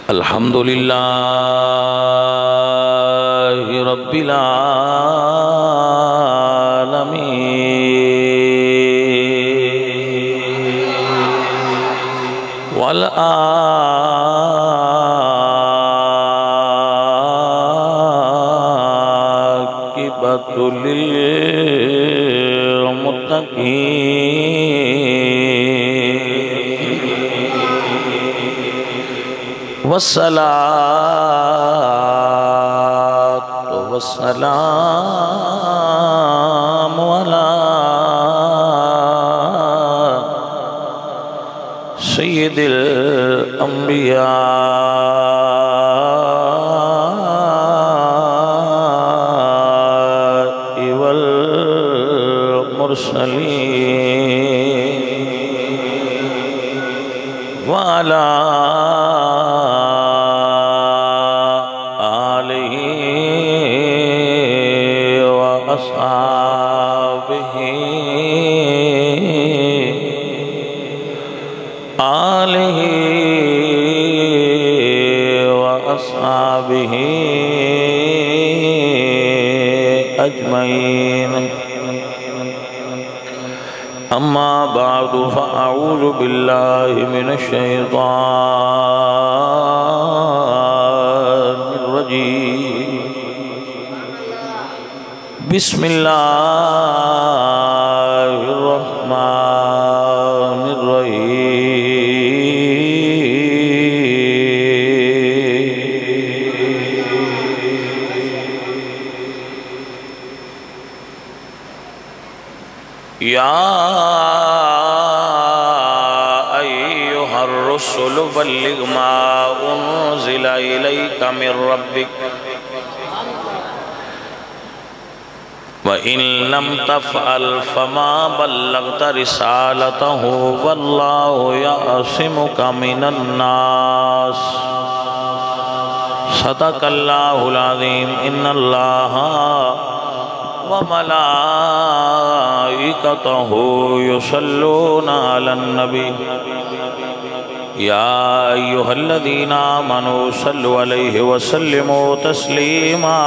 الحمدللہ رب العالمین والعاقبۃ للمتقین والصلاة والسلام على سید الانبیاء والمرسلین وعلى اجمعین اما بعد فاعوذ باللہ من الشیطان الرجیم بسم اللہ الرحمن یا ایہا الرسل بلغ ما انزل الیک من ربک وَإِن لَمْ تَفْعَلْ فَمَا بَلَّغْتَ رِسَالَتَهُ وَاللَّهُ يَعْصِمُكَ مِنَ النَّاسِ صدق اللہ العظیم ان اللہ وملائکتہ یصلون علی النبی یا ایہا الذین آمنوا صلوا علیہ وسلموا تسلیما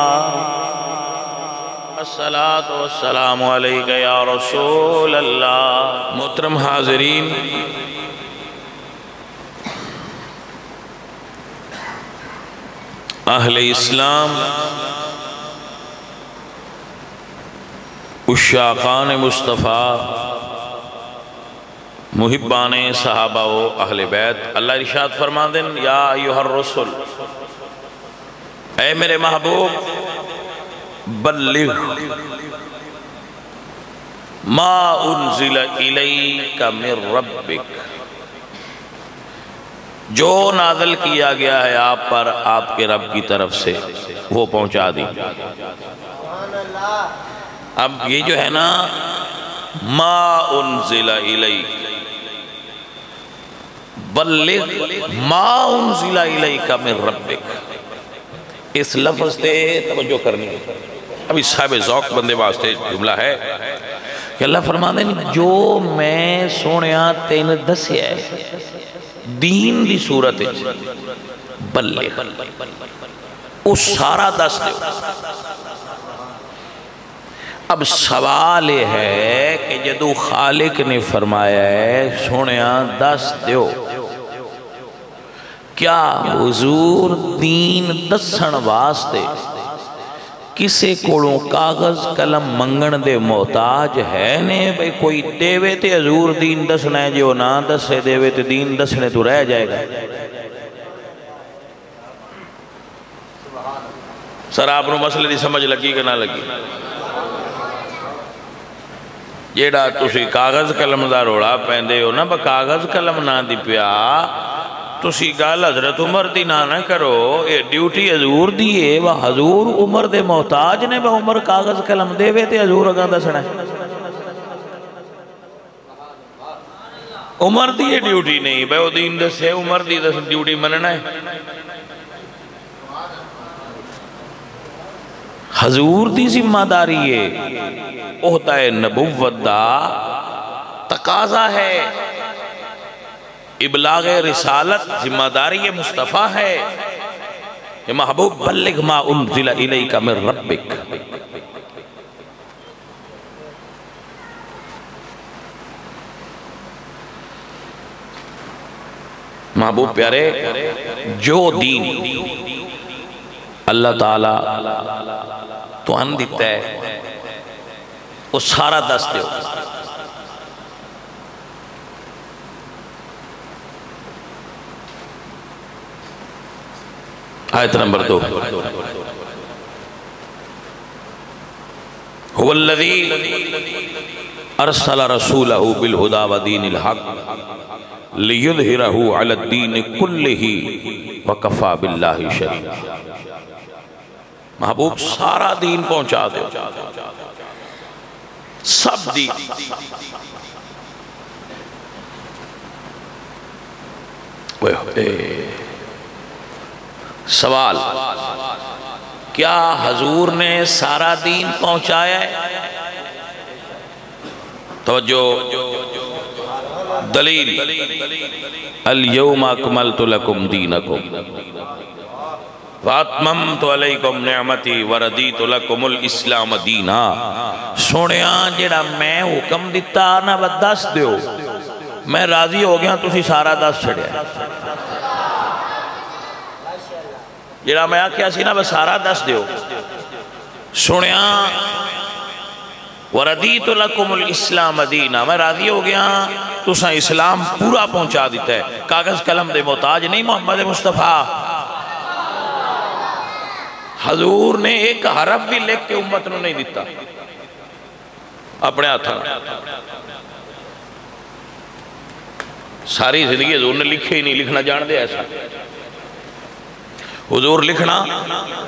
الصلاة والسلام علیکہ یا رسول اللہ۔ محترم حاضرین، اہل اسلام، عشاقان مصطفیٰ، محبان صحابہ و اہل بیت، اللہ ارشاد فرما دیں یا ایہا الرسل، اے میرے محبوب، بلغ ما انزل الیک من ربک، جو نازل کیا گیا ہے آپ پر آپ کے رب کی طرف سے وہ پہنچا دی۔ اب یہ جو ہے نا ما انزل الیک، بلغ ما انزل الیک من ربک، اس لفظ تے توجہ کرنی ہے۔ ابھی صاحب ذوق بندے واسطے جملہ ہے کہ اللہ فرما دیں جو میں سونیا تین دسیا ہے دین دی صورت ہے بلغ، اس سارا دس دیو۔ اب سوال یہ ہے کہ جدو خالق نے فرمایا ہے سونیا دس دیو، کیا حضور دین دسن واسطے کسے کوڑوں کاغذ قلم منگن دے محتاج ہے نے؟ بھئی کوئی دیوے تے حضور دین دسنا ہے، جو نہ دسے دیوے تے دین دسنے تو رہ جائے گا۔ سر آپ نو مسئلے دی سمجھ لگی کہ نہ لگی؟ جیڑا تسی کاغذ قلم دا روڑا پہندے ہو نا، با کاغذ قلم نہ دی پیا، تسی گال حضرت عمر دی نہ کرو، یہ ڈیوٹی حضور دیئے، وہ حضور عمر دے محتاج نے، وہ عمر کاغذ قلم دے وے تے حضور اگاں دسنا ہے۔ عمر دیئے ڈیوٹی نہیں، بے وہ دین دسے عمر دی ڈیوٹی مننا ہے۔ حضور دی ذمہ داری ہے، عہدہ نبوت دا تقاضا ہے ابلاغ رسالت ذمہ داری مصطفیٰ ہے کہ محبوب بلغ ما انزل الیک من ربک. محبوب پیارے جو دین اللہ تعالیٰ تو ان دیتا ہے وہ سارا دس دے. آیت نمبر 2 هو الذی ارسل رسولہ بالہدی ودین الحق لیظہرہ علی الدین کلہ وکفی باللہ شہیدا. محبوب سارا دین پہنچا دے, سب دین. سوال, کیا حضور نے سارا دین پہنچایا ہے؟ توجہ, دلیل الیوم اکملت لکم دینکم واتممت علیکم نعمتی وردیت لکم الاسلام دینا. سوڑیاں جڑا میں حکم دیتا نا وہ دس دیو, میں راضی ہو گیا تسی سارا دس چھڑیا. جڑا میں آکھیا سی نا وہ سارا دس دیو. سنیاں وردیت لکم الاسلام دینا, میں راضی ہو گیا تساں اسلام پورا پہنچا دیتا ہے. کاغذ قلم دے محتاج نہیں محمد مصطفیٰ. حضور نے ایک حرف بھی لکھ کے امت نو نہیں دیتا اپنے ہاتھوں. ساری زندگی حضور نے لکھے ہی نہیں, لکھنا جان دے ایسا. حضور لکھنا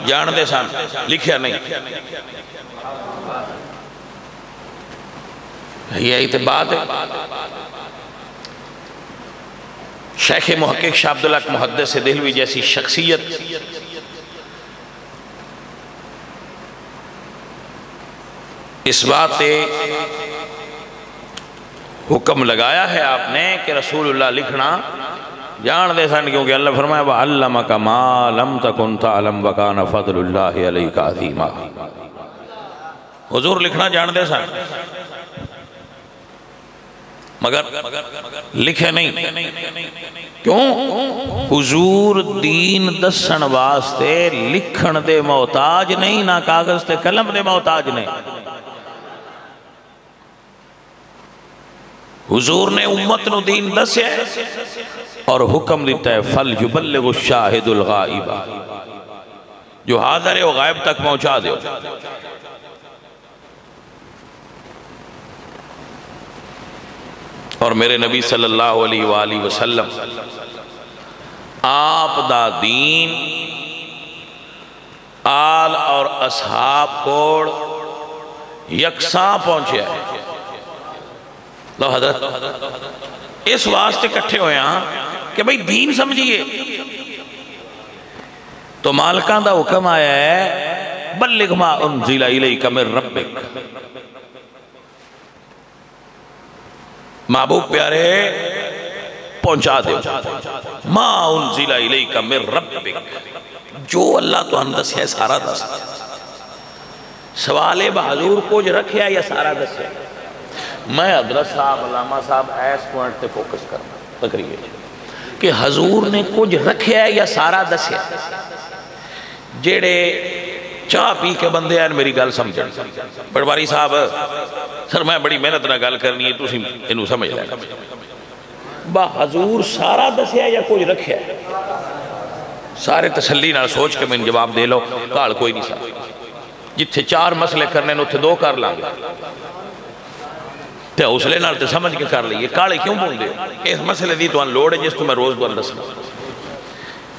جان دے سان, لکھیا نہیں. یہی تو بات ہے. شیخ محقق شاہ عبدالحق محدث دہلوی جیسی شخصیت اس بات حکم لگایا ہے آپ نے کہ رسول اللہ لکھنا جان دے سن, کیونکہ اللہ فرمایا وَعَلَّمَكَ مَا لَمْ تَكُنْ تَعْلَمْ وَكَانَ فَضْلُ اللَّهِ عَلَيْكَ عَظِيمًا. حضور لکھنا جان دے سن مگر لکھے نہیں. کیوں؟ حضور دین دسن واسطے لکھن دے محتاج نہیں, نہ کاغذ تے قلم دے محتاج نہیں. حضور نے امت نو دین دسے اور حکم دیتا ہے فَلْيُبَلِّغُ الشَّاهِدُ الْغَائِبَ, جو حاضر ہے وہ غائب تک پہنچا دے. اور میرے نبی صلی اللہ علیہ وآلہ وسلم آپ دا دین آل اور اصحاب کوڑ یکساں پہنچے ہے. لو حضرت اس واسطے کٹھے ہوئے ہیں کہ بھئی دین سمجھئے تو مالکان دا حکم آیا ہے بلغ ما انزل الیک من ربک. محبوب پیارے پہنچا دے ما انزل الیک من ربک, جو اللہ تو اندس ہے سارا دس. سوال بحضور کو جو رکھیا یا سارا دس ہے. میں حضرت صاحب علامہ صاحب ایس پوائنٹ تے فوکس کرنا تقریبا کہ حضور نے کچھ رکھیا ہے یا سارا دس ہے. جیڑے چاہ پی کے بندے ہیں میری گل سمجھن. پڑواری صاحب سر میں بڑی محنت نہ گل کرنی ہے, تسی انہوں سمجھ لیں. با حضور سارا دسیا یا کچھ رکھیا ہے؟ سارے تسلی نہ سوچ کے میں جواب دے لو, کال کوئی نہیں سا. جتھے 4 مسئلے کرنے نے اتھے 2 کر لانگے تے حوصلے نال تے سمجھ کے کر لئیے. کالے کیوں بول دے؟ اس مسئلے دی تو ان لوڑ ہے جس تو میں روز دو اندسنا.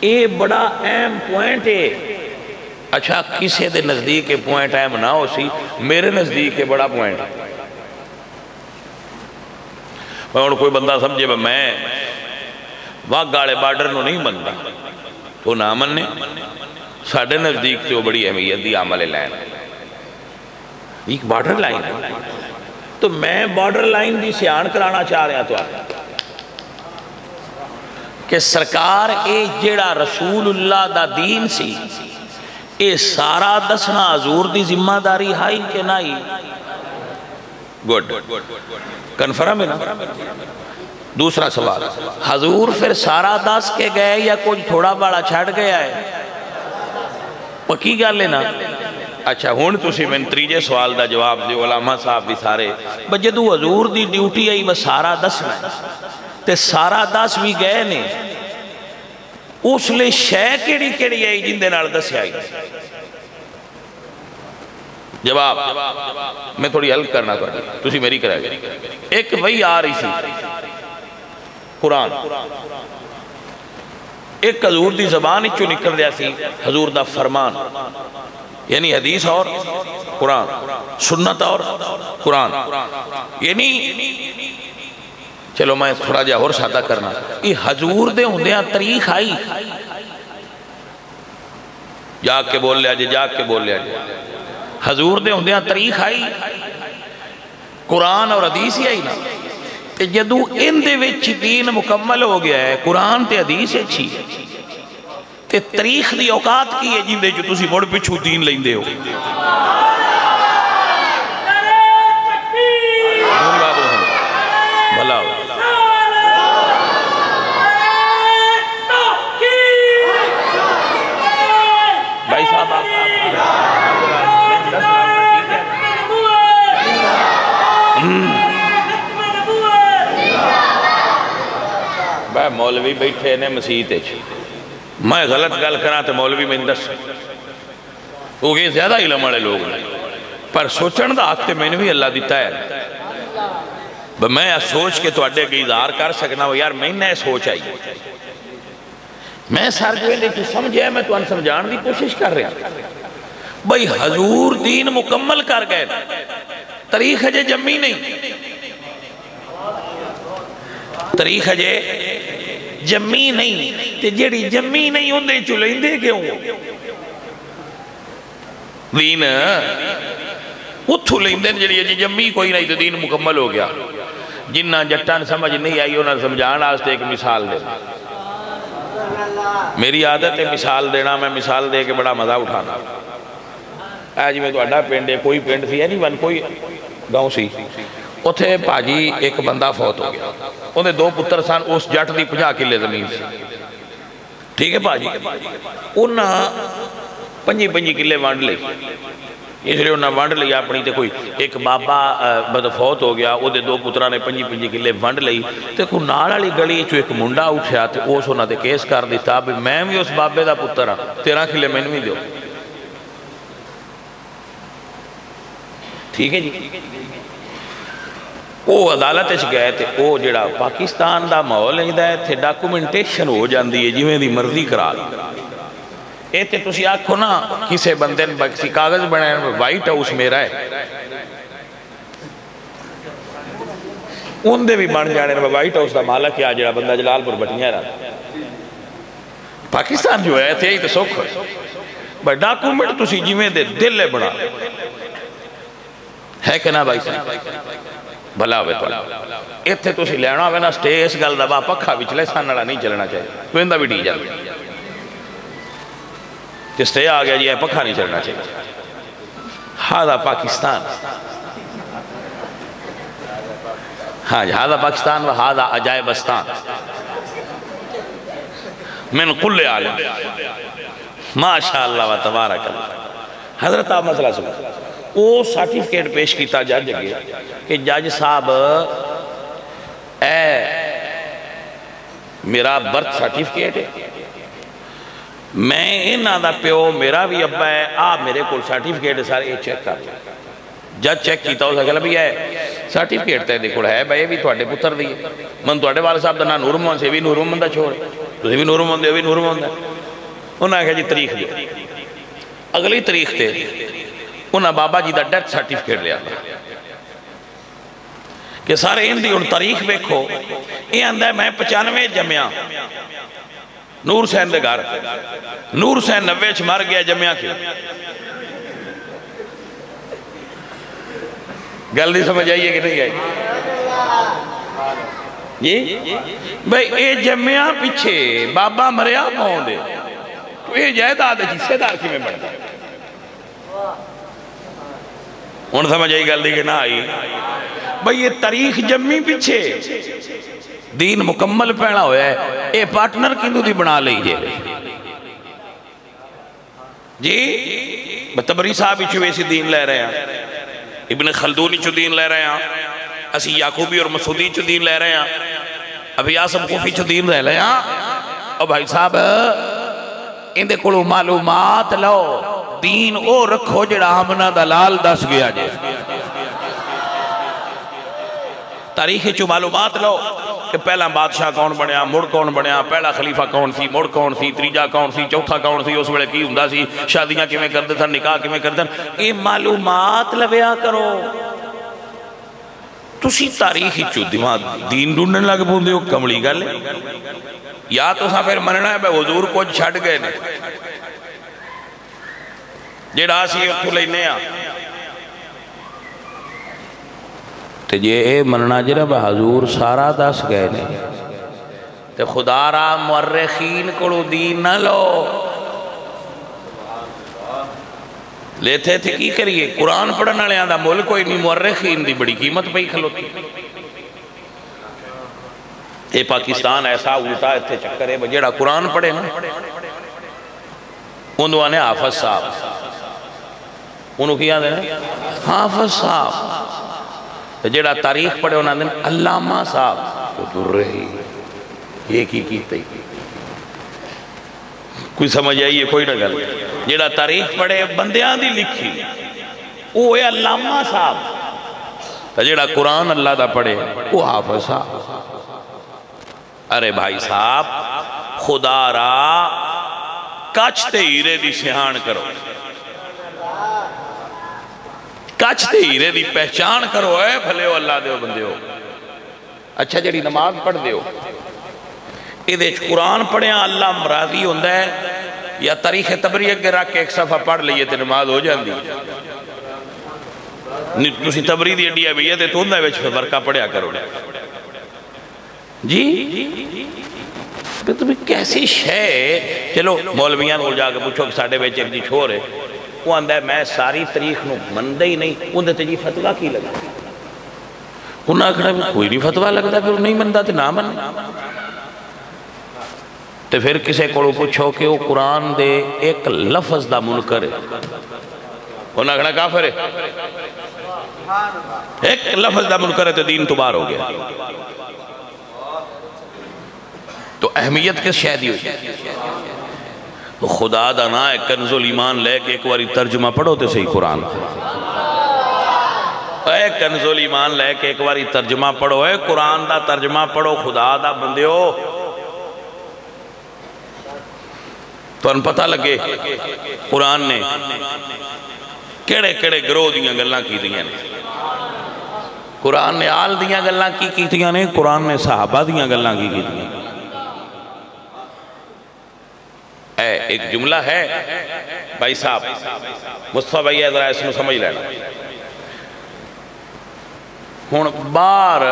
اے بڑا اہم پوائنٹ ہے. اچھا کسی دے نزدیک کے پوائنٹ اہم نہ ہو سی, میرے نزدیک کے بڑا پوائنٹ ہے. میں انہوں کوئی بندہ سمجھے میں واگاڑے بارڈر نو نہیں مننا تو نہ مننے. ساڑھے نزدیک تے وہ بڑی اہمیت دی عمل لائن ایک بارڈر لائن ہے. تو میں بارڈر لائن دی سیان کرانا چاہ رہا تو کہ سرکار اے جیڑا رسول اللہ دا دین سی اے سارا دسنا حضور دی ذمہ داری ہائی کہ نائی؟ گوڈ کنفرم ہے نا؟ دوسرا سوال، حضور پھر سارا دس کے گئے یا کچھ تھوڑا بڑا چھڑ گیا ہے؟ پکی گا لینا؟ اچھا ہون تسی میں تریجے سوال دا جواب دے علماء صاحب بھی سارے بجدو حضور دی ڈیوٹی آئی وہ سارا دس میں تے سارا دس بھی گئے نے اس لئے شے کیڑی کیڑی آئی جن دے نال دس آئی؟ جواب میں تھوڑی حل کرنا تو تسی میری کرائے گا۔ ایک وہی آ رہی سی قرآن، ایک حضور دی زبان اچھو نکل دیا سی حضور دا فرمان، یعنی حدیث اور قرآن، سنت اور قرآن، یعنی چلو میں تھوڑا جا اور سادہ کرنا، یہ حضور دے ہوندیاں تاریخ آئی، جاگ کے بول لیا جی، جاگ کے بول لیا جی، حضور دے ہوندیاں تاریخ آئی، قرآن اور حدیث ہی آئی نا، کہ جدو ان دے وچ دین مکمل ہو گیا ہے، قرآن تے حدیث اچھی ہے، تے تاریخ دی اوقات کی ہے جن دے جو تسی مڑ پچھو دین لیں دے ہو۔ بھلا ہو بھائی صاحب آپ بھائی مولوی بیٹھے نے مسیحتے میں غلط گل کرا تو مولوی میں دس وہ کہ زیادہ علم والے لوگ ہیں پر سوچن دا حق تے میں نے بھی اللہ دیتا ہے میں سوچ کے تو اڈے کی اظہار کر سکنا ہو یار میں نے سوچ آئی میں سار جو ہے کہ سمجھے میں تو ان سمجھان دی کوشش کر رہا بھئی حضور دین مکمل کر گئے تاریخ ہے جمی نہیں تاریخ ہے جمی نہیں تے جیڑی جمی نہیں ہوں دے چلیں دے کیوں دین اتھو لیں دے جیڑی جمی کوئی نہیں تو دین مکمل ہو گیا جنہ جٹان سمجھ نہیں آئی انہوں نے سمجھان آستے ایک مثال دے میری عادت ہے مثال دینا میں مثال دے کے بڑا مزہ اٹھانا آج میں تو اڈا پینڈ ہے کوئی پینڈ تھی یعنی ون کوئی گاؤں سی اتھے پاجی ایک بندہ فوت ہو گیا انہیں دو پتر سان اس جٹ دی 50 کلے زمین سے ٹھیک ہے پاجی انہاں 5 کلے وانڈ لئی اس لئے انہاں وانڈ لئی اپنی تے کوئی ایک بابا فوت ہو گیا وہ دے دو پترہ نے 5 کلے وانڈ لئی تے کوئی نال والی گلی چو ایک منڈا اٹھیا تے اس انہاں تے کیس کر دیتا میں بھی اس بابے دا پتر ہاں 13 کلے میں نہیں دیو ٹھیک ہے جی وہ عدالت اچھ گئے تھے وہ جڑا پاکستان دا ماحول ہے تھے ڈاکومنٹیشن ہو جاندی ہے جی میں دی مرضی کرا اے تے تسی آکھو نا کسے بندے نے کسی کاغذ بنائے وائٹ ہاؤس میرا ہے ان دے بھی بن جانے وائٹ ہاؤس دا مالا کیا جڑا بندہ جلال پور بٹیاں رہا پاکستان جو ہے تھے ہی تو سکھ بھائی ڈاکومنٹ تسی جی میں دے دل لے بنا ہے کہ نا بھائی صاحب بھلا ہوئے تو اتھے تو سی لینا ہوئے نا سٹے اس گل دبا پکھا بھی چلے سانڑا نہیں چلنا چاہیے کوئندہ بھی ڈی جاتی کہ سٹے آگیا جی ہے پکھا نہیں چلنا چاہیے ہاں پاکستان ہاں جی ہاں پاکستان و ہاں عجائبستان من کل عالم ماشاءاللہ و تبارک اللہ حضرت آپ مسئلہ سکتا وہ سرٹیفکیٹ پیش کیتا جج گیا کہ جج صاحب اے میرا برتھ سرٹیفکیٹ ہے میں انہاں دا پیو میرا بھی ابا ہے آپ میرے کول سرٹیفکیٹ ہے سارے چیک کر جج چیک کیتا ہو سکتا بھی ہے سرٹیفکیٹ تے دیکھو ہے بھائی بھی توڑے پتر دیئے من توڑے والے صاحب دا نا نور محمد سے بھی نور محمد دا چھوڑ تُسی بھی نور محمد دے بھی نور محمد ہے انہاں کہا جی تاریخ دے اگلی تاریخ تے انہاں بابا جی دا ڈیتھ سرٹیفکیٹ لیا تھا کہ سارے ان دی ان تاریخ بیکھو یہ اندہ ہے میں 95 جمعہ نور حسین دے گھر نور حسین 90 چھ مر گیا جمعہ کی گل نہیں سمجھ آئیے کہ نہیں آئی جی بھئی اے جمعہ پیچھے بابا مریا پاؤں دے تو اے جائیداد حصے دار کی میں بڑھتا ان سمجھ آئی گل دی کہ نہ آئی بھئی یہ تاریخ جمی پیچھے دین مکمل پہنا ہویا ہے اے پارٹنر کیندو دی بنا لئیے جی بتبری صاحب ہی چوے سی دین لے رہے ہیں ابن خلدونی چو دین لے رہے ہیں اسی یعقوبی اور مسعودی چو دین لے رہے ہیں ابھی آسم کوفی چو دین لے رہے ہیں اور بھائی صاحب اندے کلو معلومات لو دین او رکھو جڑا ہمنا دلال دس گیا جے تاریخی چو معلومات لو کہ پہلا بادشاہ کون بنیا مڑ کون بنیا پہلا خلیفہ کون سی مڑ کون سی تریجا کون سی چوتھا کون سی اس وڑے کی ہندہ سی شادیاں کی میں کرتے تھا نکاح کی میں کرتے تھا یہ معلومات لویا کرو تسی تاریخی چو دین ڈھونڈنے لگ پوندے ہو کمڑی گل یا تو سا پھر مننا ہے بے حضور کو چھڑ گئے نے جیڑا سی اتھو لینے آ تے یہ مننا جڑا بے حضور سارا دس گئے نے تے خدا را مورخین کو دین نہ لو لیتے تھے کی کریے قرآن پڑھنا لے آندہ ملک کوئی نہیں مورخین دی بڑی قیمت پہ ہی کھلوتی اے پاکستان ایسا الٹا اتھے چکر ہے جیڑا قرآن پڑھے نا انہوں نے حافظ صاحب انہوں کیا دے حافظ صاحب جیڑا تاریخ پڑھے انہوں نے علامہ صاحب تو در رہی یہ کی کیتے ہی کوئی سمجھ آئیے کوئی نہ گل جیڑا تاریخ پڑھے بندیاں دی لکھی وہ ہے علامہ صاحب جیڑا قرآن اللہ دا پڑھے وہ حافظ صاحب ارے بھائی صاحب خدا را کچھتے ہیرے دی سہان کرو کچھتے ہیرے دی پہچان کرو اے بھلے ہو اللہ دے ہو بندے ہو اچھا جڑی نماز پڑھ دے ہو ادھے قرآن پڑھیں اللہ مرادی ہوندہ ہے یا تاریخ تبری کے رکھ کے ایک صفحہ پڑھ لئیے تے نماز ہو جاندی تسی تبری دی اڈیا بھی ہے تے تو ہوندہ ہے ویچ برکہ پڑھیا کرو جی کہ تمہیں کیسی شے چلو مولویان ہو جا کے پوچھو کہ ساڑھے بیچ ایک جی چھوڑ ہے وہ اندہ ہے میں ساری تاریخ نو مندہ ہی نہیں اندہ تے جی فتوہ کی لگا انہاں کھڑا بھی کوئی نہیں فتوہ لگتا پھر نہیں مندہ تے نہ من تے پھر کسے کو پوچھو کہ وہ قرآن دے ایک لفظ دا منکر ہے انہاں کھڑا کافر ہے ایک لفظ دا منکر ہے تو دین تو بار ہو گیا تو اہمیت کس شہدی ہوئی خدا دا نا ہے کنز الایمان لے کے ایک واری ترجمہ پڑھو تے صحیح قرآن اے کنز الایمان لے کے ایک واری ترجمہ پڑھو اے قرآن دا ترجمہ پڑھو خدا دا بندے ہو تو ان پتہ لگے قرآن نے کیڑے کیڑے گروہ دیاں گلنا کی دیاں نے قرآن نے آل دیاں گلنا کی دیاں نے قرآن نے صحابہ دیاں گلنا کی دیاں ایک جملہ ہے بھائی صاحب مصطفیٰ بھائی ذرا اس میں سمجھ لینا ہون بار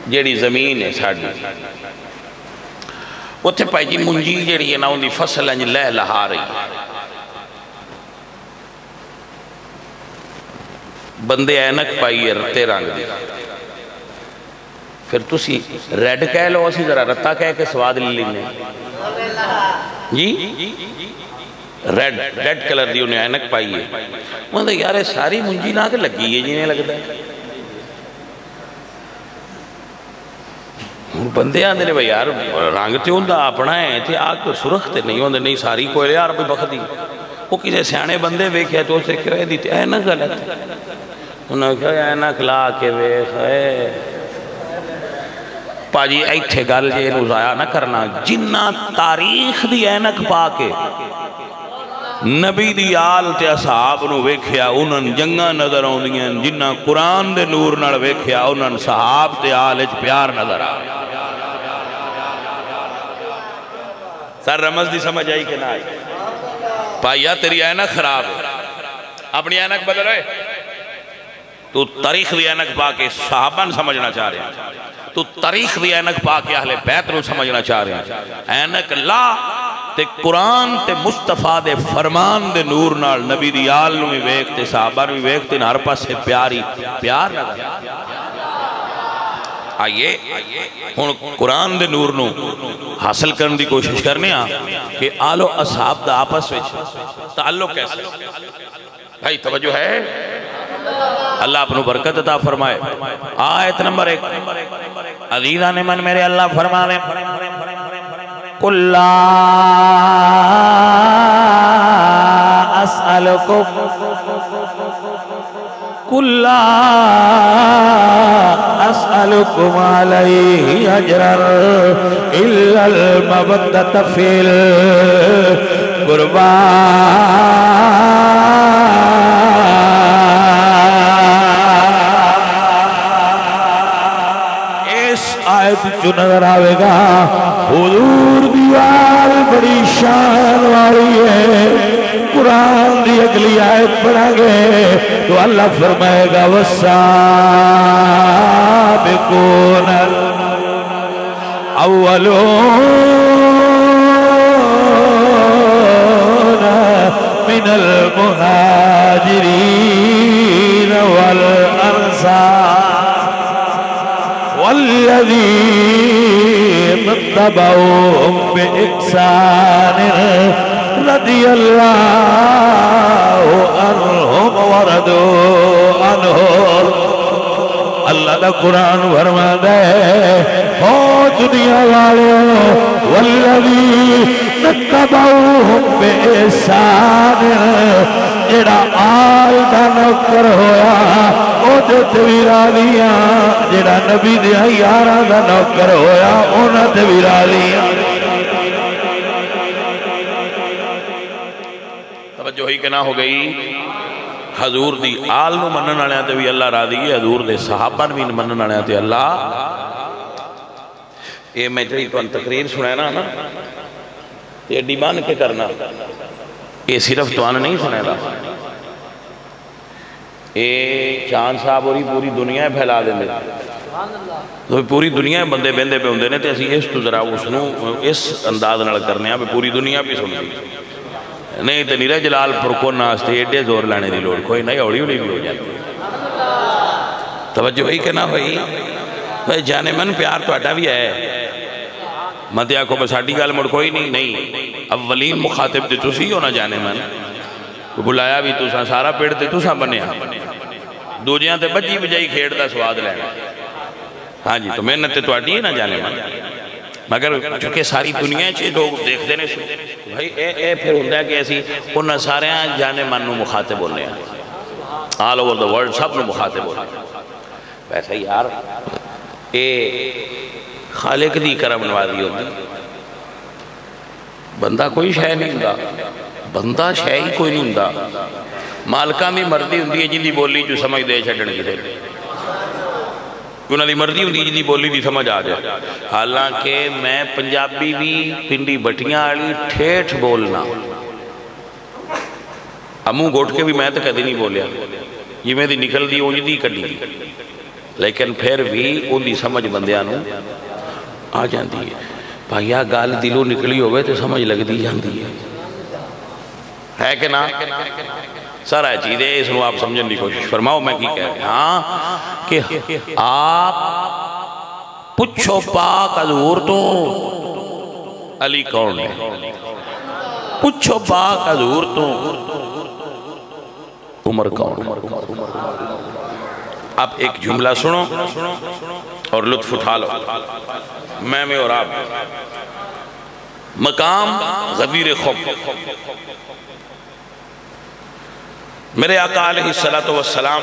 جیڑی زمین ہے ساڑھی وہ تھے پائی جی منجی جیڑی ہے نا ان دی فصل انج لہ لہا رہی بندے اینک پائی ہے رتے رنگ دی پھر تسی ریڈ کہہ لو اسی ذرا رتا کہہ کے سواد لے لینے جی ریڈ کلر دی انہیں اینک پائی ہے مندہ یار ساری منجی نہ کہ لگی ہے جنہیں لگتا ہے بندے آندے نے بھئی یار رنگ تے ہوندہ اپنا ہے تے آگ تو سرخ تے نہیں ہوندے نہیں ساری کوئی یار کوئی بخ دی وہ کسے سیانے بندے ویکھے تو اسے کہے دیتے اینک غلط انہوں نے کہا اینک لا کے ویکھے پاجی ایتھے گل جے نو ضائع نہ کرنا جنہ تاریخ دی اینک پا کے نبی دی آل تے اصحاب نو ویکھیا انہاں جنگاں نظر آن دیاں جنہ قرآن دے نور نال ویکھیا انہاں صحاب تے آل اچ پیار نظر آ سر رمز دی سمجھ آئی کہ نہ آئی پائیا تیری اینک خراب ہے اپنی اینک بدل رہے تو تاریخ دی اینک پا کے صحابہ سمجھنا چاہ رہے ہیں، تو تاریخ دی اینک پا کے اہل بیت نو سمجھنا چاہ رہے ہیں۔ اینک لا تے قرآن تے مصطفیٰ دے فرمان دے نور نال نبی دی آل نو بھی ویکھتے، صحابہ نو بھی ویکھتے، ہر پاسے پیاری پیار نظر آئیے ہن قرآن دے نور نو حاصل کرنے دی کوشش کرنے کہ آل و اصحاب دا آپس وچ تعلق کیسے بھائی توجہ ہے؟ اللہ اپنو برکت عطا فرمائے۔ آیت نمبر 1 عزیزان من میرے اللہ فرما دیں قُلْ لَا أَسْأَلُكُمْ عَلَيْهِ أَجْرًا إِلَّا الْمَوَدَّةَ فِي الْقُرْبَى جو نظر آئے گا حضور دیوار بڑی شان والی ہے۔ قرآن دی اگلی آیت پڑھا گے تو اللہ فرمائے گا وَالسَّابِقُونَ الْأَوَّلُونَ مِنَ الْمُهَاجِرِينَ وَالْأَنصَارِ والذين اتبعوهم بإحسان رضي الله عنهم ورضوا عنه۔ اللہ دا قرآن فرماتا ہے ہو دنیا والوں والذین اتبعوهم بإحسان، جڑا آل دا نوکر ہویا او دت بھی راضیاں، جڑا نبی دیا یاراں دا نوکر ہویا اونا تے بھی راضیاں۔ توجہ ہی کہ نہ ہو گئی حضور دی آل نو منن والے تے بھی اللہ راضی ہے، حضور دے صحابہ بھی منن والے تے اللہ۔ اے میں جڑی تو تقریر سنایا نا یہ ڈیمان کے کرنا، یہ صرف تو آنا نہیں سنایا دا، اے چاند صاحب اور پوری دنیا پھیلا دیں دے تو پوری دنیا بندے بندے پہ ہوندے نے تے اسی اس تو ذرا اس انداز نال کرنے ہیں پوری دنیا بھی سن دی نہیں تے نیرہ جلال پر کو ناستے ایڈے زور لانے دی لوڑ کوئی نہیں اوڑی اوڑی بھی ہو جاتی۔ توجہ ہوئی کہ نہ ہوئی؟ جانے من پیار تو اٹھا بھی ہے مدیہ کو بساٹی گال مڑ کوئی نہیں اولین مخاطب دے تو سی ہونا جانے من بلایا بھی تو سارا پیڑ تے تو سا بنیا دوجیاں تے بچی بجائی کھیڑ دا سواد لینا۔ ہاں جی تو محنت تے تو اٹھی ہے نا جانے من، مگر چونکہ ساری دنیا چھے لوگ دیکھ دینے سے بھائی اے پھر ہوندہ ہے کہ ایسی انہا سارے جانے من نو مخاطب ہونے ہیں all over the world سب نو مخاطب ہونے ہیں۔ ویسا یار اے خالق دی کرم نوازی ہوتی بندہ کوئی شے نہیں ہوندہ، بندہ شے ہی کوئی نہیں ہوندہ، مالکاں دی مردی ہوندی ہے جن دی بولی جو سمجھ دے چھڑن کی سے انہوں نے مردی ہوندی جن دی بولی دی سمجھ آ جائے۔ حالانکہ میں پنجابی بھی پنڈی بٹیاں آلی ٹھیٹھ بولنا امو گوٹ کے بھی میں تو کدی نہیں بولیا یہ میں دی نکل دی اونج دی کڈی دی لیکن پھر بھی ان دی سمجھ بندیاں نو آ جاندی ہے۔ بھائیا گال دلوں نکلی ہوئے تو سمجھ لگ دی جاندی ہے کہ نا؟ سارا چیزیں اس نو آپ سمجھن دی کوشش فرماؤ میں کی کہہ رہے ہاں کہ آپ پچھو پاک حضور تو علی کون ہے، پچھو پاک حضور تو عمر کون ہے۔ آپ ایک جملہ سنو اور لطف اٹھا لو، میں اور آپ مقام غدیر خوب میرے آقا علیہ السلام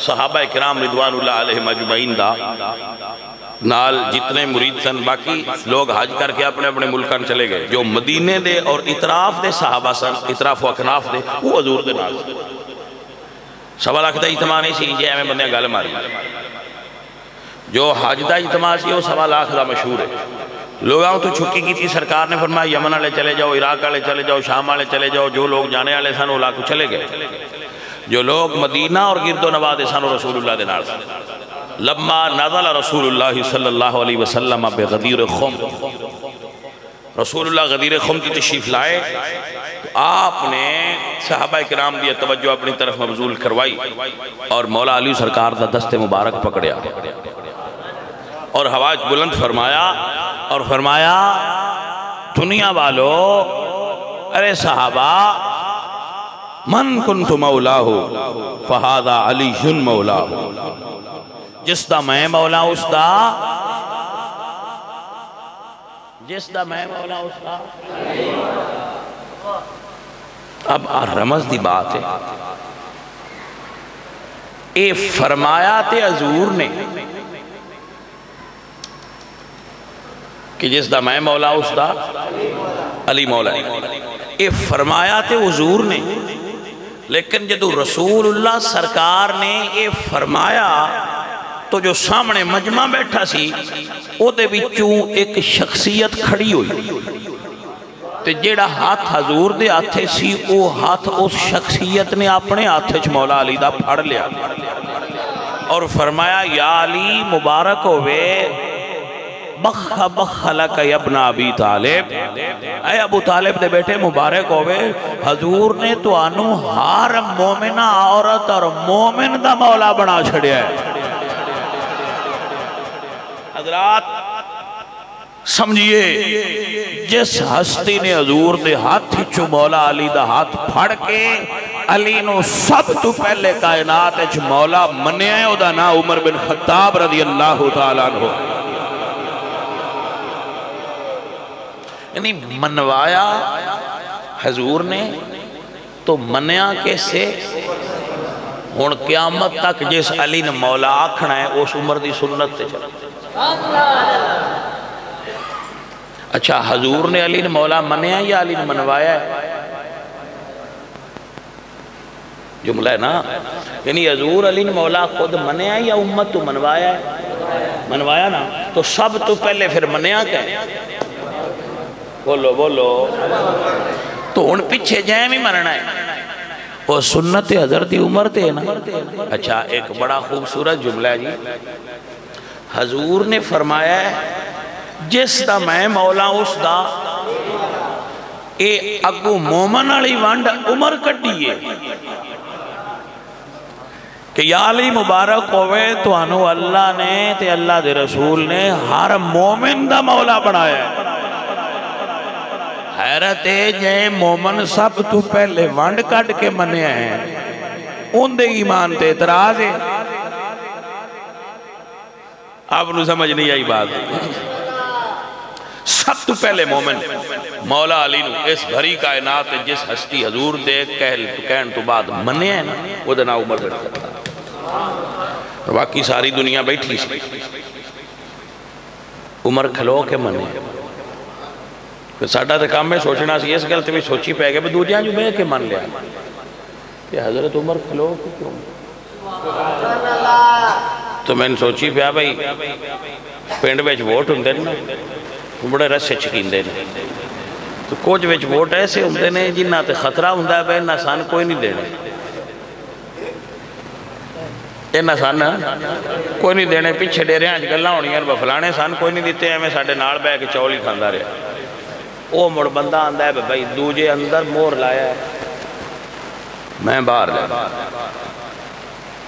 صحابہ کرام رضوان اللہ علیہ مجمعین دا نال جتنے مرید سن باقی لوگ حج کر کے اپنے اپنے ملکان چلے گئے جو مدینے دے اور اطراف دے صحابہ سن اطراف و اکناف دے وہ حضور دے نال سوال آکھتا اجتماع نہیں سی جے ہمیں بندے گال ماری جو حج دا اجتماع سی وہ سوال آکھتا مشہور ہے لوگاں تو چھکی کی تھی سرکار نے فرمایا یمن والے چلے جاؤ عراق والے چلے جاؤ شام والے چلے جاؤ جو لوگ جانے والے سن وہ لاکھ چلے گئے جو لوگ مدینہ اور گرد و نواح دے سن رسول اللہ دے نال لما نزل رسول اللہ صلی اللہ علیہ وسلم بغدیر خم، رسول اللہ غدیر خم کی تشریف لائے تو آپ نے صحابہ کرام دی توجہ اپنی طرف مبذول کروائی اور مولا علی سرکار دا دست مبارک پکڑیا اور آواز بلند فرمایا اور فرمایا دنیا والو، ارے صحابہ، من کنت مولاہو فہذا علی جن مولاہو، جس دا میں مولا اس دا، جس دا میں مولا اس دا۔ اب رمز دی بات ہے، اے فرمایا تے حضور نے کہ جس دا میں مولا اس دا علی مولا، اے فرمایا تے حضور نے، لیکن جدو رسول اللہ سرکار نے اے فرمایا تو جو سامنے مجمع بیٹھا سی او دے وچوں ایک شخصیت کھڑی ہوئی تے جیڑا ہاتھ حضور دے ہاتھے سی او ہاتھ اس شخصیت نے اپنے ہاتھے چ مولا علی دا پھڑ لیا اور فرمایا یا علی مبارک ہوئے، بخ بخ لک یا ابن ابی طالب، اے ابو طالب دے بیٹے مبارک ہوئے، حضور نے تو انو ہر مومنہ عورت اور مومن دا مولا بنا چھڑیا ہے۔ حضرات سمجھئے، جس ہستی نے حضور دے ہاتھ چو مولا علی دا ہاتھ پھڑ کے علی نو سب تو پہلے کائنات اچھ مولا منیا ہے، او دا نا عمر بن خطاب رضی اللہ تعالیٰ عنہ، یعنی منوایا حضور نے تو منیا کیسے؟ ہون قیامت تک جس علی نے مولا آکھنا ہے اس عمر دی سنت تے چلا۔ اچھا حضور نے علی نے مولا منیا یا علی نے منوایا ہے؟ جملہ ہے نا، یعنی حضور علی نے مولا خود منیا یا امت تو منوایا ہے؟ منوایا نا، تو سب تو پہلے پھر منیا کیا ہے؟ بولو بولو، تو ان پیچھے جائیں بھی مرنا ہے، وہ سنت حضرت عمر تے نا۔ اچھا ایک بڑا خوبصورت جملہ ہے جی، حضور نے فرمایا ہے جس دا میں مولا اس دا، اے اگو مومن علی وانڈ عمر کٹیے کہ یا علی مبارک ہوئے تو انو اللہ نے تے اللہ دے رسول نے ہر مومن دا مولا بنایا ہے۔ حیرت ہے جائیں مومن سب تو پہلے وانڈ کٹ کے منے ہیں، ان دے ایمان تے اعتراض ہے۔ آپ نے سمجھ نہیں آئی بات، سب تو پہلے مومن مولا علی نو اس بھری کائنات جس ہستی حضور دے کہن تو بعد منے ہیں نا، وہ دنا عمر بن خطاب، باقی ساری دنیا بیٹھی سی، عمر کھلو کے منے ہیں۔ ساڑھا تے کام میں سوچنا سی، اس گلتے بھی سوچی پہ گئے، دو جہاں جو بے کے مان لیا کہ حضرت عمر کھلو کے کیوں؟ تو میں نے سوچی پہ بھائی پینڈ بیچ ووٹ ہوں دینا، بڑے رس سے چکین دینا، تو کچھ بیچ ووٹ ایسے ہوں دینے جنہ تے خطرہ ہوں دا بے ناسان کوئی نہیں دینے، اے ناسان کوئی نہیں دینے، پیچھے دے رہے ہیں آج گلہ ہونی ہے، بفلانے سان کوئی نہیں دیتے ہیں، میں ساڑھے نال بے کے چول ہی کھاندہ رہے او مڑ بندہ آندہ ہے بھائی دوجے اندر مور لایا ہے، میں باہر لینا،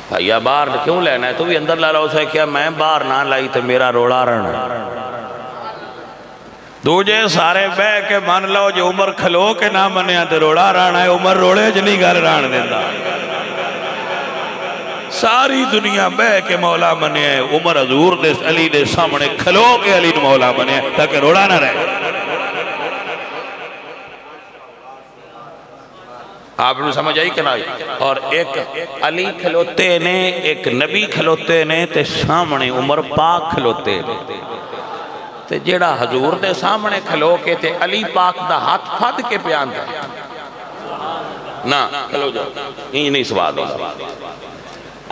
بھائیہ باہر کیوں لینا ہے؟ تو بھی اندر لالا اسے کیا میں باہر نہ لائی تو میرا روڑا رہنا، دوجے سارے بے کے مان لو جو عمر کھلو کے نہ منیا تو روڑا رہنا ہے، عمر روڑے جنی گھر رہن دیتا، ساری دنیا بے کے مولا منیا ہے، عمر حضور دے علی دے سامنے کھلو کے علی مولا منیا ہے تاکہ روڑا نہ رہے۔ آپ نے سمجھ آئی کہ نہیں؟ اور ایک علی کھلوتے نے، ایک نبی کھلوتے نے، تے سامنے عمر پاک کھلوتے نے، تے جیڑا حضور دے سامنے کھلو کے تے علی پاک دا ہاتھ پھد کے پیان دا نا کھلو جاؤ، یہ نہیں سواد ہوگا۔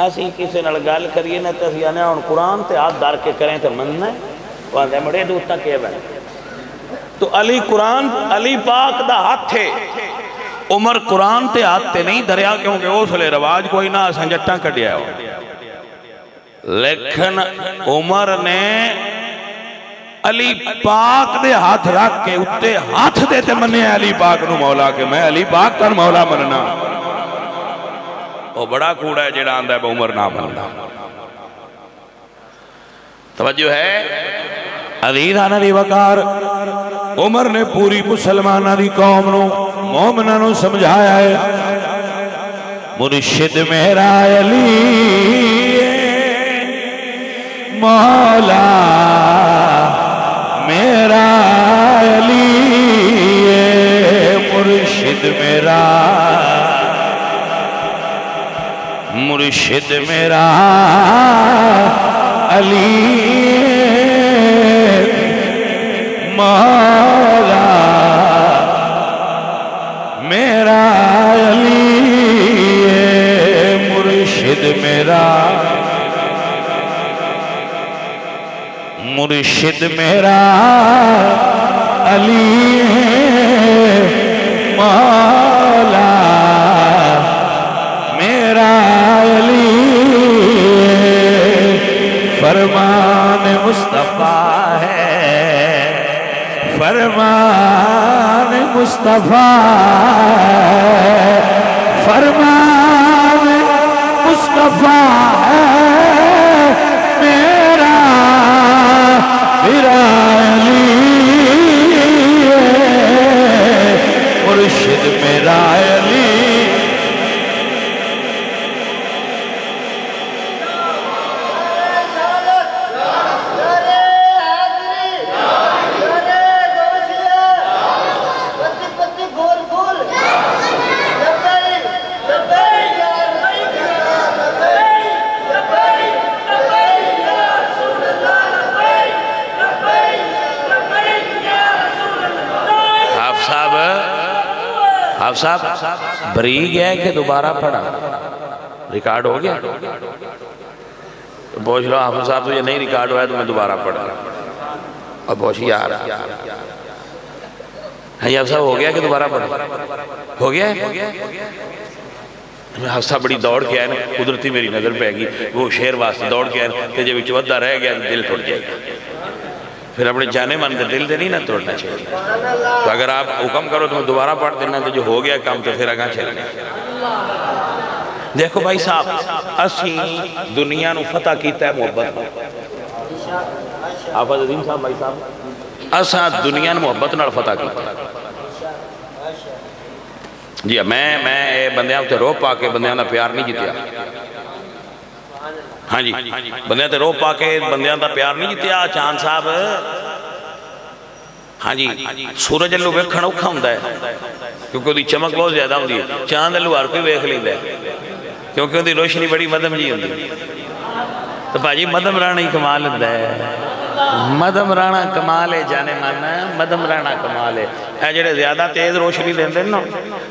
ایسی کسی نال گال کریے نا تے یعنی ان قرآن تے ہاتھ دار کے کریں تے مننا ہے، وہاں دے مڑے دو تک یہ بہن تو علی قرآن علی پاک دا ہاتھ تھے عمر قرآن تے آتے نہیں دریا کیونکہ اس لئے رواج کوئی نہ سنجٹاں کٹیا ہو لیکن عمر نے علی پاک دے ہاتھ رکھ کے اتے ہاتھ دیتے مننے علی پاک نو مولا کہ میں علی پاک تن مولا مننا وہ بڑا کوڑا ہے جڑا آندہ ہے با عمر نہ مننا توجہ ہے عزیزانہ دی وقار عمر نے پوری مسلمانہ دی قوم نو مومنہ نو سمجھایا ہے مرشد میرا علی مولا میرا علی مرشد میرا مرشد میرا علی مولا میرا علی مرشد میرا مرشد میرا علی مولا میرا علی فرمان مصطفیٰ ہے فرمان مصطفیٰ ہے فرمان مصطفیٰ ہے میرا علی مرشد میرا علی صاحب بری گیا کہ دوبارہ پڑھا ریکارڈ ہو گیا پوچھ لو حافظ صاحب تو یہ نہیں ریکارڈ ہوا ہے تو میں دوبارہ پڑھا اور پوچھ یار حافظ صاحب ہو گیا کہ دوبارہ پڑھا ہو گیا حافظ صاحب بڑی دوڑ کے آئے نا قدرتی میری نظر پہ گی وہ شیر واسطے دوڑ کے آئے کہ جب چودہ رہ گیا دل ٹوٹ جائے گا پھر اپنے جانے من کے دل دے نہیں نہ توڑنا چاہیے تو اگر آپ حکم کرو تو میں دوبارہ پڑھ دینا تو جو ہو گیا کام تو پھر آگاں چلنے دیکھو بھائی صاحب اسی دنیا نو فتح کیتا ہے محبت حافظ عظیم صاحب بھائی صاحب اسا دنیا نو محبت نال فتح کیتا ہے جی میں بندیاں تے رو پا کے بندیاں دا پیار نہیں جیتیا ہاں جی بندیاں تے رو پا کے بندیاں دا پیار نہیں جیتیا چاند صاحب ہاں جی سورج اللہ ویکھن اوکھا ہوندا ہے کیونکہ دی چمک بہت زیادہ ہوندی ہے چاند اللہ ہر کوئی ویکھ لیندا ہے کیونکہ دی روشنی بڑی مدم جی ہوندی ہے تو بھاجی مدم رانا ہی کمال ہوندا ہے مدم رانا کمال ہے جانے ماننا ہے مدم رانا کمال ہے اے جڑے زیادہ تیز روشنی لیندے نا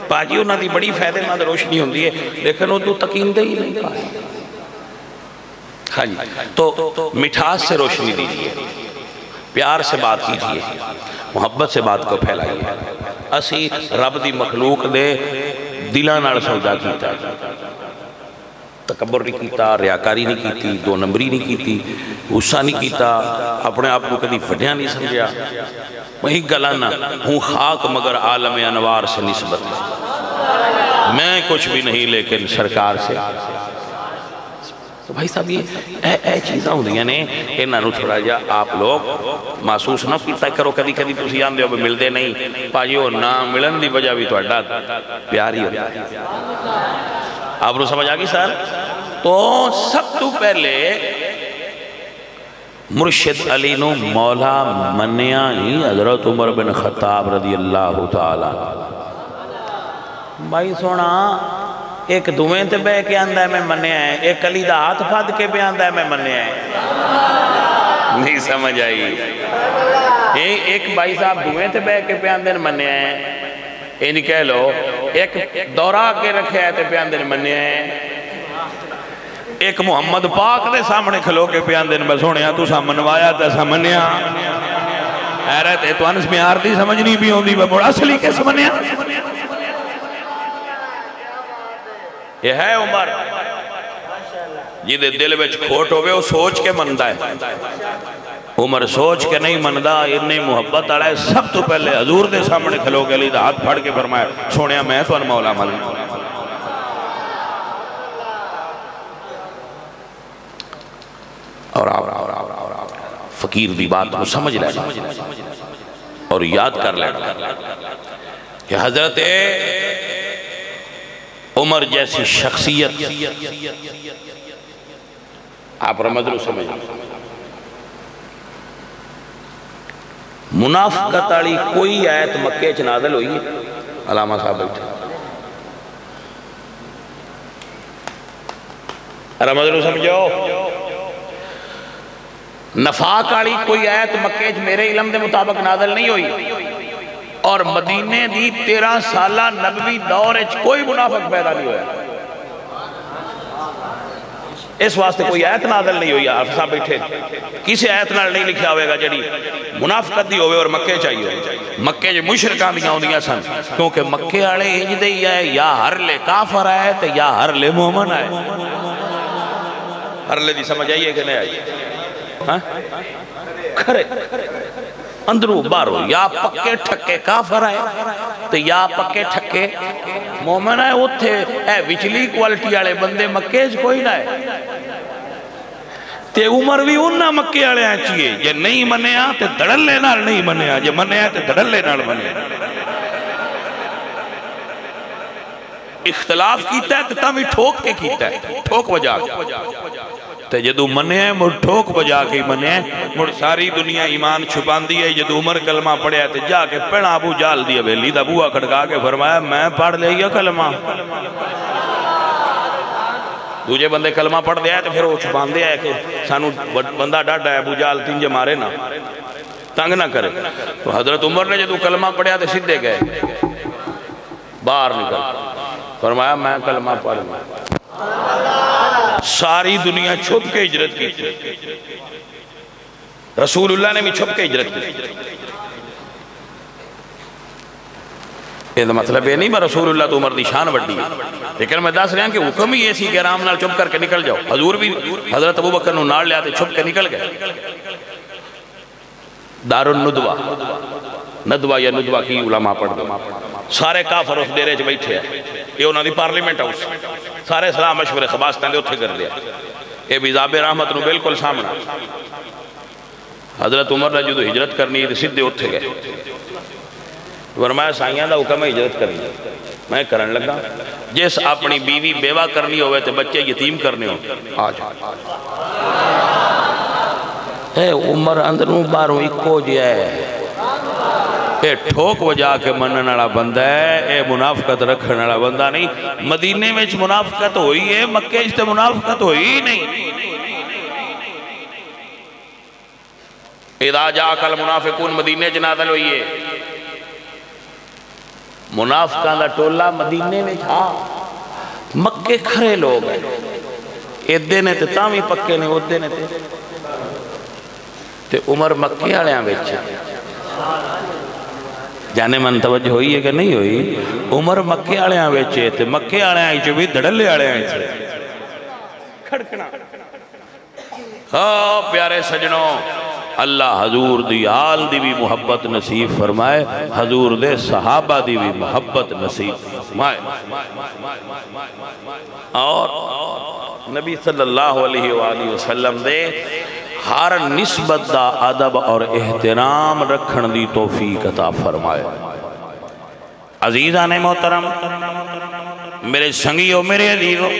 بھاجی انہاں دی بڑی فائدے مند روشنی ہوندی ہے لیکن وہ تو تکیندے ہی نہیں پائے ہاں جی تو مٹھاس سے روشنی دیجئے پیار سے بات کیجئے محبت سے بات کو پھیلائیے اسی رب دی مخلوق دے دلان نال سودا کیتا تکبر نہیں کیتا ریاکاری نہیں کیتی دو نمبری نہیں کیتی غصہ نہیں کیتا اپنے آپ کو کدی وڈیاں نہیں سمجھا وہی گلانا ہوں خاک مگر عالم انوار سے نسبت میں کچھ بھی نہیں لیکن سرکار سے تو بھائی صاحب یہ چیزاں ہوں دیا نے انہاں نو تھوڑا جا آپ لوگ محسوس نہ کیتا کرو کدی کدی تسی آندے ہو مل دے نہیں پاجیو نا ملن دی وجہ بھی تو اڈا پیاری ہوتا ہے آپ رو سمجھ آگی سر تو سب تو پہلے مرشد علی نو مولا منیا ہی حضرت عمر بن خطاب رضی اللہ تعالیٰ بھائی سونا ایک دویں تے بے کے آندہ ہے میں منیا ہے ایک علی دا ہاتھ پھاد کے بے آندہ ہے میں منیا ہے نہیں سمجھ آئی ایک بھائی صاحب دویں تے بے کے بے آندہ ہے منیا ہے یہ نہیں کہہ لو ایک دورہ کے رکھے آئے تے بے آندہ ہے منیا ہے ایک محمد پاک دے سامنے کھلو کے بے آندہ ہے بس ہونے تو سامنوایا تا سامنیا حیرت ہے تو انس میں آردی سمجھنی بھی ہوں دی بڑا اصلی کے سامنیا یہ ہے عمر جیدے دل وچ کھوٹ ہوئے وہ سوچ کے مندہ ہے. عمر سوچ کے نہیں مندہ، اتنی محبت آڑا ہے. سب تو پہلے حضور دے سامنے کھلو کے لئے ہاتھ پھڑ کے فرمایا سونیا میں تو ان مولا من. اور فقیر دی بات کو سمجھ لے اور یاد کر لے کہ حضرت عمر جیسی شخصیت آپ رمضان سمجھ منافقت آڑی کوئی آیت مکے چ نازل ہوئی ہے. علامہ صاحب بیٹھے رمضان سمجھو. نفاق آڑی کوئی آیت مکے چ میرے علم دے مطابق نازل نہیں ہوئی. اور مدینے دی 13 سالہ نبوی دور کوئی منافق پیدا نہیں ہویا. اس واسطے کوئی آیت نازل نہیں ہوئی. آپ صاحب بیٹھے کسی آیت نال نہیں لکھا ہوئے گا جڑی منافقت دی ہوئے اور مکے چاہیے. مکے جو مشرکان دیا ہوندیاں سن کیونکہ مکے آڑے انج دے ہے یا ہر لے کافر آئے تے یا ہر لے مومن آئے. ہر لے دی سمجھ آئیے کہ نہیں آئیے؟ کھرے اندروں بارو یا پکے ٹھکے کافر آئے تے یا پکے ٹھکے مومن آئے. اتھے اے وچلی کوالٹی آڑے بندے مکے جو کوئی نہ ہے. تے عمر بھی انہا مکے آڑے آئے چیئے جے نہیں منیا تے دڑلے نال نہیں منیا، جے منیا تے دڑلے نال منیا. اختلاف کیتا ہے تے تامی ٹھوک کے کیتا ہے، ٹھوک بجا کے تے جدو منیا ہے مڑ ٹھوک بجا کے منیا ہے. مڑ ساری دنیا ایمان چھپان دی ہے. جدو عمر کلمہ پڑھیا تے جا کے پیڑا ابو جال دیا بیلی دا بوہ کھڑکا کے فرمایا میں پڑھ لیا کلمہ. دوجہ بندے کلمہ پڑھ دیا ہے تو پھر وہ چھپان دیا ہے کہ سانو بندہ ڈاٹا ہے ابو جال تینجے مارے نا تنگ نہ کرے. تو حضرت عمر نے جدو کلمہ پڑھیا تے سدھے گئے باہر نکل فرمایا میں کلمہ پڑھ لیا. ساری دنیا چھپ کے ہجرت کی. رسول اللہ نے بھی چھپ کے ہجرت کی. یہ مطلب یہ نہیں میں رسول اللہ تو عمر دی شان بڑھ دی ہے، لیکن میں دس رہا ہوں کہ حکم ہی ایسی کہ آرام نال چھپ کر کے نکل جاؤ. حضور بھی حضرت ابو بکر نو نار لے آتے چھپ کے نکل گئے. دار الندوہ ندوہ یا ندوہ کی علماء پڑھ دو. سارے کافر اس ڈیرے چ بیٹھے ہیں. یہ انہوں نے پارلیمنٹ ہاؤس سارے سلام مشورے خباستان دے اتھے کر دیا. یہ بھی ذاب رحمت نو بالکل سامنا. حضرت عمر نے جو ہجرت کرنی ہے سدھے اتھے گئے. فرمایا سائیاں دا حکم ہے ہجرت کرنی ہے. میں کرن لگا جس اپنی بیوی بیوہ کرنی ہوئے تے بچے یتیم کرنے ہو آ جا. اے عمر اندروں باروں اکو جی ہے. اے ٹھوک وجا کے منن والا بندہ ہے. اے منافقت رکھنے والا بندہ نہیں. مدینے میں منافقت ہوئی ہے، مکے تے منافقت ہوئی نہیں. اذا جاءک المنافقون مدینے چ نازل ہوئی ہے. منافقان دا ٹولہ مدینے میں تھا. مکے کھرے لوگ ہیں. ادھے نے تے تامی پکے نے ادھے نے تے عمر مکے آلے ہیں بیچے. جانے من توجہ ہوئی ہے کہ نہیں ہوئی؟ عمر مکے آلے ہیں بیچے تے مکے آلے ہیں جو بھی دڑلے آلے ہیں چھے. کھڑکنا ہاں پیارے سجنوں، اللہ حضور دی آل دی بھی محبت نصیب فرمائے، حضور دے صحابہ دی بھی محبت نصیب فرمائے. اور نبی صلی اللہ علیہ وآلہ وسلم دے ہر نسبت دا ادب اور احترام رکھن دی توفیق عطا فرمائے. عزیزان محترم، میرے سنگیوں، میرے عزیزوں،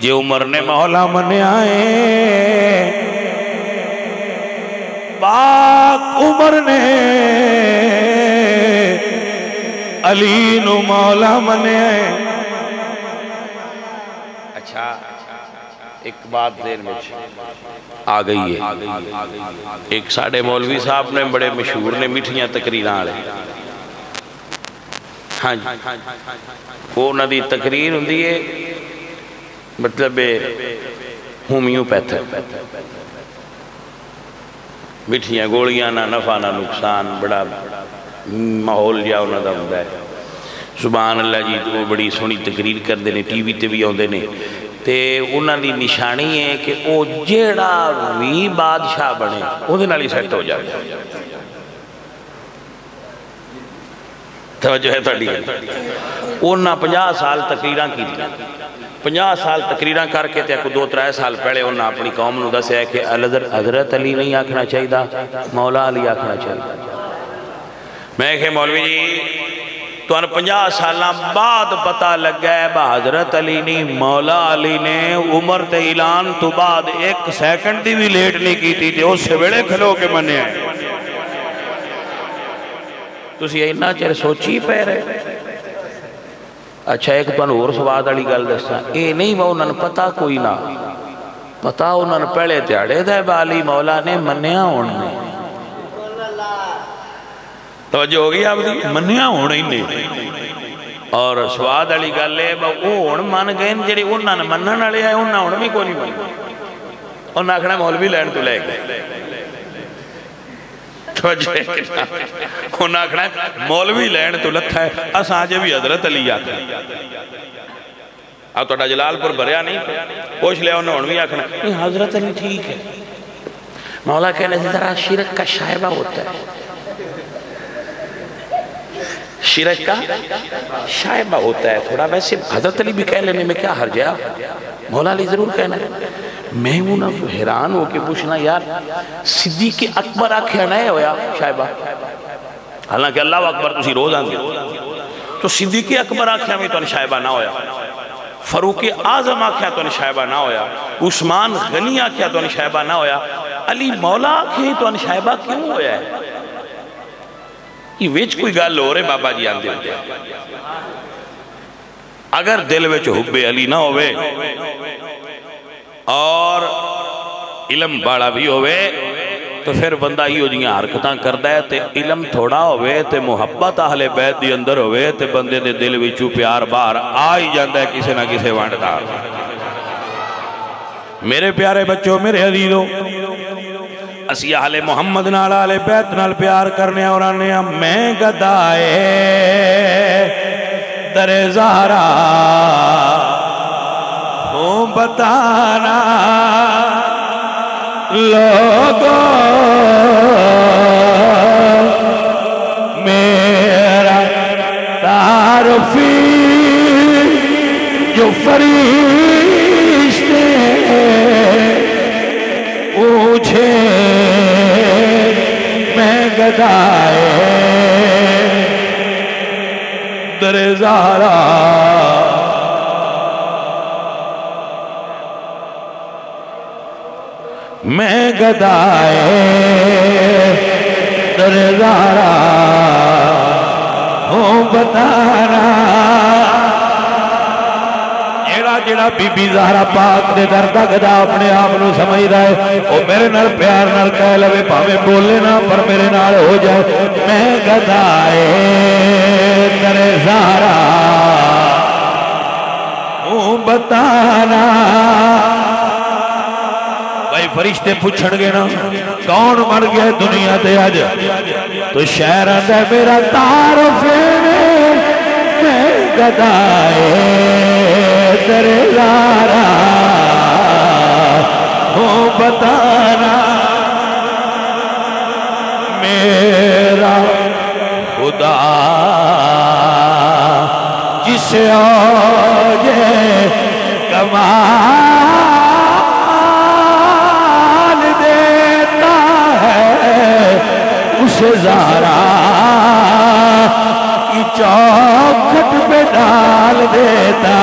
جو عمر نے مولا منے آئے، پاک عمر نے علی نو مولا منے آئے. اچھا ایک بات دیر میں آ گئی ہے. ایک ساڑھے مولوی صاحب نے بڑے مشہور نے میٹھیاں تقریران آلے. ہاں جی وہ ندی تقریر ہوں دیئے مطلب ہومیوپیتھ میٹھیاں گولیاں نہ نفع نہ نقصان، بڑا ماحول جا انہوں دا ہوں ہے. سبحان اللہ جی، وہ بڑی سونی تقریر کرتے ہیں، ٹی وی تے بھی آتے ہیں، تے انہاں دی نشانی ہے کہ وہ جیڑا بھی بادشاہ بنے وہ دے نالی سیٹ ہو جائے. توجہ ہے تھوڑی انہاں 50 سال تقریراں کی تھی، 50 سال تقریراں کر کے تے 2-3 سال پہلے انہاں اپنی قوم نو دسیا ہے کہ حضرت علی نہیں آکھنا چاہیے، مولا علی آکھنا چاہیے. میں کہ مولوی جی تو ان 50 سالہ بعد پتہ لگ گئے با حضرت علی نہیں مولا علی نے عمر تے اعلان تو بعد 1 سیکنڈ دی بھی لیٹ نہیں کی تھی اس سے بڑے کھلو کے منے ہیں. تو اسی اینا چہر سوچی پہ رہے. اچھا ایک تو اور سواد علی گل دستا اے نہیں وہ انہوں نے پتہ کوئی نہ پتہ انہوں نے پہلے تیاڑے دے با علی مولا نے منیا ہونے. توجہ ہوگی آپ دی منیا ہونے ہی نہیں. اور سواد علی گل لے با اون من گئے جیڑی انہوں نے منن والے آئے انہوں نے بھی کوئی نہیں مننا. انہوں نے آکھنا مولوی لین تو لے گئے. انہوں نے آکھنا مولوی لین تو لکھا ہے اس آجے بھی حضرت علی آکھنا. اب توڑا جلال پر بھریا نہیں پوچھ لیا انہوں نے بھی آکھنا حضرت علی ٹھیک ہے. مولا کہنے سے ذرا شرک کا شائبہ ہوتا ہے، شرک کا شائبہ ہوتا ہے تھوڑا. ویسے حضرت علی بھی کہہ لینے میں کیا حرج ہے؟ مولا علی ضرور کہنا ہے. میں ہوں نا حیران ہو کے پوچھنا یار صدیق اکبر آکھیا نہ ہویا شائبہ، حالانکہ اللہ اکبر تسی روز آنگے تو صدیق اکبر آکھیا میں تو ان شائبہ نہ ہویا، فاروق اعظم آکھیا تو ان شائبہ نہ ہویا، عثمان غنی آکھیا تو ان شائبہ نہ ہویا، علی مولا آکھیا تو ان شائبہ کیوں ہویا ہے؟ یہ ویچ کوئی گال ہو رہے بابا جی آن دے ہوتے ہیں. اگر دل ویچ حب علی نہ ہوئے اور علم باڑا بھی ہوئے تو پھر بندہ ہی ہو جیاں حرکتاں کردہ ہے تے علم تھوڑا ہوئے تے محبت اہل بیت دی اندر ہوئے تے بندے دے دل ویچو پیار بار آئی جاندہ ہے کسے نہ کسے وانڈدار. میرے پیارے بچوں میرے عزیزوں اسی اہل محمد نال اہل بیت نال پیار کرنے اور آنے میں گدائے در زہرا ہوں بتانا لوگوں میرا تعارفی جو فرشتے اوچھے میں گدائے در زہرا میں گدائے در زہرا ہوں بتانا. جڑا بی بی زہرا پاک دے در دا گدا اپنے آپنو سمجھ رہے او میرے نال پیار نال کہہ لوے پاوے بولے نا پر میرے نال ہو جائے. میں گدائے در زہرا ہوں بتانا. بھائی فرشتے پوچھن گے نا کون مر گیا دنیا تے آج تو شہران دے میرا تعارف میں گدائے در زہرا ہوں بتانا. میرا خدا جسے آجے کمال دیتا ہے اسے زہرا کی چوکھٹ پہ ڈال دیتا ہے.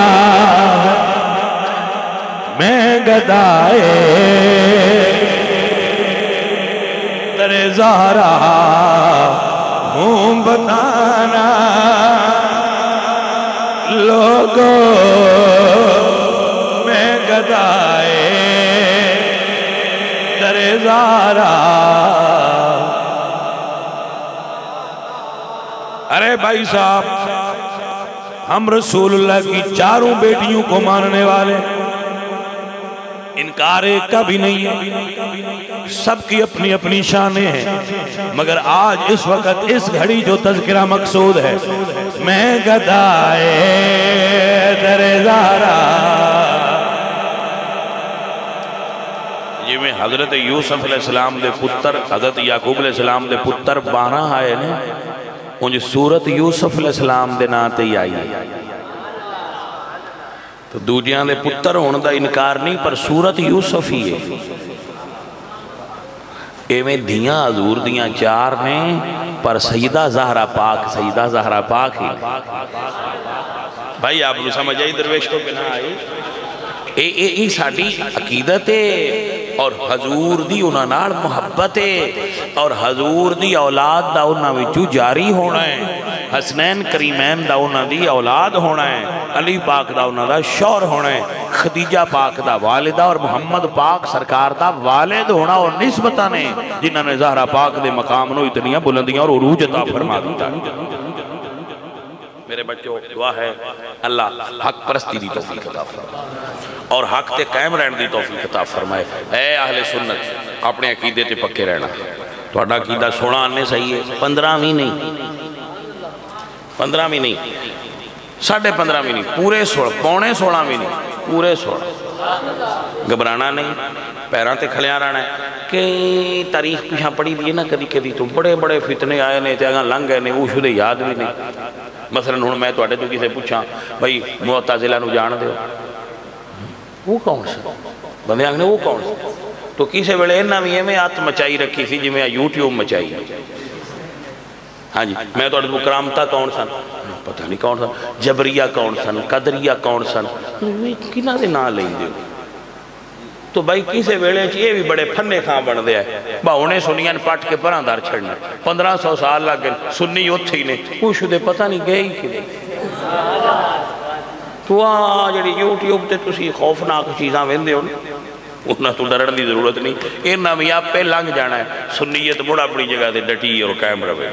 میں گدائے در زہرا ہوں بتانا لوگوں میں گدائے در زہرا. ارے بھائی صاحب ہم رسول اللہ کی 4 بیٹیوں کو ماننے والے انکار ایک کا بھی نہیں ہے. سب کی اپنی اپنی شانیں ہیں، مگر آج اس وقت اس گھڑی جو تذکرہ مقصود ہے، میں گدائے در زہرا، جی میں حضرت یوسف علیہ السلام دے پتر، حضرت یعقوب علیہ السلام دے پتر 12 آئے نے، انج سورت یوسف علیہ السلام دے ناتے ہی آئی ہے، تو دوجیاں دے پتر ہونے دا انکار نہیں، پر سورت یوسف ہی ہے۔ ایویں دیاں حضور دیاں 4 نے، پر سیدہ زہرا پاک ہی۔ بھائی آپ نے سمجھ آئی درویش کو کہ نہ آئی؟ اے ساڑی عقیدت ہے، اور حضور دی انہاں نال محبت ہے، اور حضور دی اولاد دا انہاں وچوں جاری ہونا ہے، حسنین کریمین دا انہاں دی اولاد ہونا ہے، علی پاک دا انہاں دا شور ہونا ہے، خدیجہ پاک دا والدہ اور محمد پاک سرکار دا والد ہونا، اور نسبتہ نے جنہاں نے زہرہ پاک دے مقام نو اتنیاں بلندیاں اور عروج عطا فرما دیتا ہے۔ میرے بچوں دعا ہے اللہ حق پرستی دی توفیق عطا فرمائے اور حق تے قائم رہن دی توفیق عطا فرمائے۔ اے اہل سنت اپنے عقیدے تے پکے رہنا، تو اڈا عقیدہ 16 آنے صحیح ہے، 15ویں نہیں، 15ویں نہیں، 15.5 نہیں، پورے 16، پونے 16ویں نہیں، پورے 16۔ گھبرانا نہیں، پیران تے کھلیاں رہنا ہے کہ تاریخ پیچھا پڑی بھی ہے نا، کدی کدی تو بڑے بڑے فتنے آئے نے تے اگاں لنگ گئے نے، وہ شدے یاد بھی نہیں۔ مثلا ہوں میں تو کسے پوچھا بھائی معتزلہ نو جان دے وہ کون سا بندے آگنے وہ کون سا، تو کسے ویلے انہاں بھی میں آت مچائی رکھی سی جی میں یوٹیوب مچائی ہے۔ ہاں جی میں تو کرامتا کون سن پتہ نہیں کون سن، جبریہ کون سن، قدریہ کون سن، کنہ دے نام لیں دے، تو بھائی کسے ویلے یہ بھی بڑے پھنے خاں بن دیا ہے، با انہیں سنیاں پاٹ کے پران دار چھڑنا، 1500 سال لگ گئے سنی اتھے ہی نے، پوچھو دے پتہ نہیں گئے ہی کدے۔ تو جڑی یوٹیوب تے تسی خوفناک چیزاں ویندے ہو انہاں تو ڈرن دی ضرورت نہیں، انہاں بھی آپ پہ لنگ جانا ہے، سنیت مڑا اپنی جگہ دے ڈٹی اور قائم رہے۔